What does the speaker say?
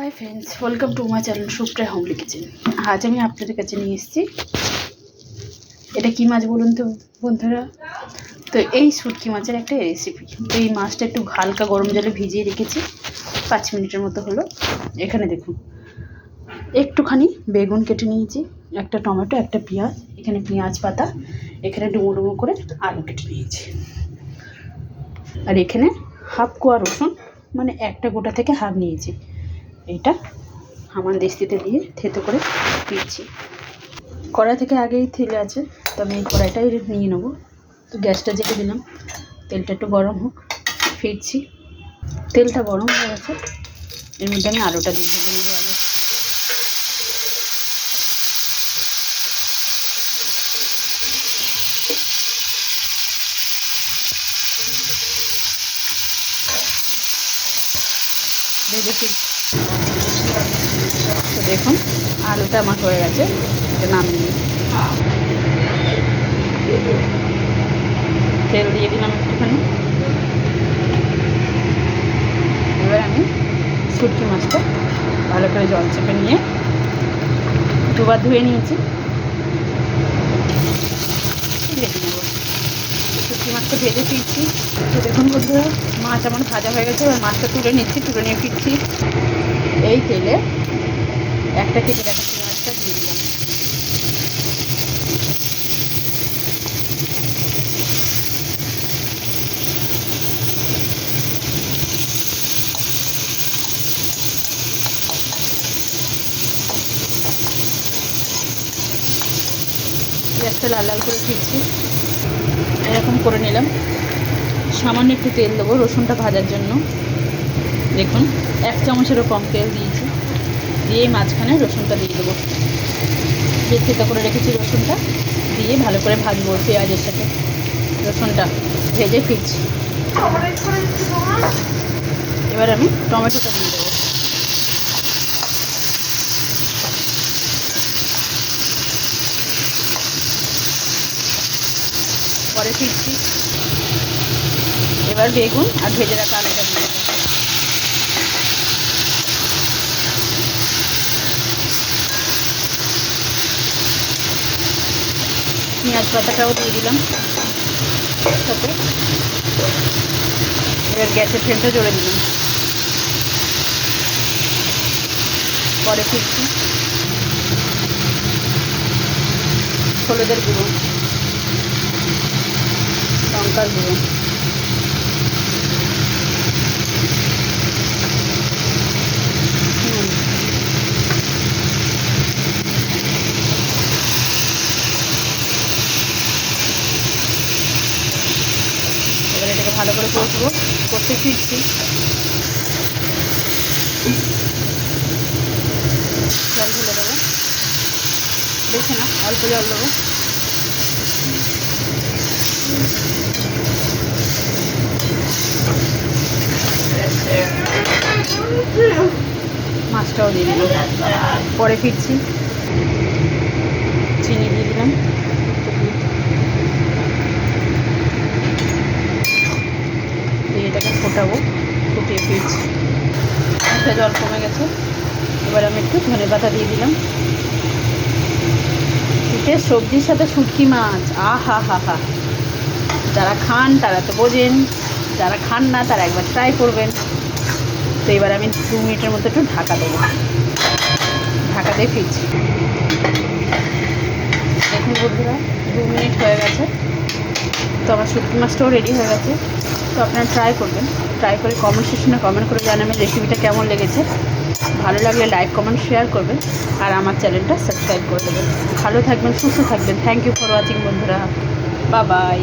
Hi friends, welcome to my channel Supriya homely kitchen. আজ আমি আপনাদের কাছে নিয়ে এসেছি, এটা কী মাছ বলুন তো বন্ধুরা? তো এই শুটকি মাছের একটা রেসিপি। এই মাছটা একটু হালকা গরম জলে ভিজিয়ে রেখেছি, 5 মিনিটের মতো হলো। এখানে দেখুন, একটুখানি বেগুন কেটে নিয়েছি, একটা টমেটো, একটা পেঁয়াজ, এখানে পেঁয়াজ পাতা, এখানে ডুমো ডুমো করে আলু কেটে নিয়েছি, আর এখানে হাফ কোয়া রসুন, মানে একটা গোটা থেকে হাফ নিয়েছি। এটা হামানদিস্তিতে দিয়ে থেতো করে দিচ্ছি। কড়াই থেকে আগেই তেল আছে, তো আমি এই কড়াইটাই নিয়ে নেবো। তো গ্যাসটা জেলে দিলাম, তেলটা একটু গরম হোক, ফিরছি। তেলটা গরম হয়ে গেছে, এর মধ্যে আমি আলুটা দিয়ে ভেজে নেবো আগে। ভেজেছি, তো দেখুন আলুটা আমার হয়ে গেছে, এটা নামিয়ে তেল দিয়ে দিলাম একটুখানি। এবার আমি শুটকি মাছটা ভালো করে জল চেপে নিয়ে দুবার ধুয়ে নিয়েছি, রেখে নেবো। শুটকি মাছটা ভেজে ফিরছি। তো দেখুন বন্ধুরা, মাছ আমার ভাজা হয়ে গেছে। এবার মাছটা তুলে নিচ্ছি, তুলে নিয়ে ফিরছি। এই তেলে একটা কেটে রাখা পেঁয়াজটা দিয়ে দিলাম। পেঁয়াজটা লাল লাল করে ফিরছি, এরকম করে নিলাম। সামান্য একটু তেল দেবো রসুনটা ভাজার জন্য। দেখুন 1 চামচেরও কম তেল দিয়েছি, দিয়ে মাঝখানে রসুনটা দিয়ে দেবো। যে থেতো করে রেখেছি রসুনটা দিয়ে ভালো করে ভাজবো পেঁয়াজের সাথে। রসুনটা ভেজে ফিরছি। এবার আমি টমেটোটা দিয়ে দেবো। পরে ফিরছি। এবার বেগুন আর ভেজে রাখা আলুটা দিয়ে দেবো। পেঁয়াজ পাতাটাও দিয়ে দিলাম সাথে। এবার গ্যাসের ফ্লেমটা জোরে দিলাম। পরে ফিরছি। হলুদের গুঁড়ো, লঙ্কার গুঁড়ো, এবার এটাকে ভালো করে কষবো। করতে ফিরছি। জল ঢেলে দেবো, বেশি না, অল্প জল দেবো। মাছটাও দিয়ে দিলাম। পরে ফিরছি। চিনি দিয়ে দিলাম, দিয়ে এটাকে ফোটাবো। ফুটিয়ে ফিরছি। একটা জল কমে গেছে, এবার আমি একটু ধনেপাতা দিয়ে দিলাম। শীতের সবজির সাথে শুটকি মাছ, আহা হা হা। যারা খান তারা তো বোঝেন, যারা খান না তারা একবার ট্রাই করবেন। তো এবার আমি 2 মিনিটের মতো একটু ঢাকা দেবো। ঢাকা দিয়ে ফিরছি। দেখুন বন্ধুরা, 2 মিনিট হয়ে গেছে। তো আমার শুটকি মাছটাও রেডি হয়ে গেছে। তো আপনারা ট্রাই করবেন, ট্রাই করে কমেন্ট সেকশনে কমেন্ট করে জানাবেন রেসিপিটা কেমন লেগেছে। ভালো লাগলে লাইক কমেন্ট শেয়ার করবেন, আর আমার চ্যানেলটা সাবস্ক্রাইব করে দেবেন। ভালো থাকবেন, সুস্থ থাকবেন। থ্যাংক ইউ ফর ওয়াচিং বন্ধুরা, বাই বাই।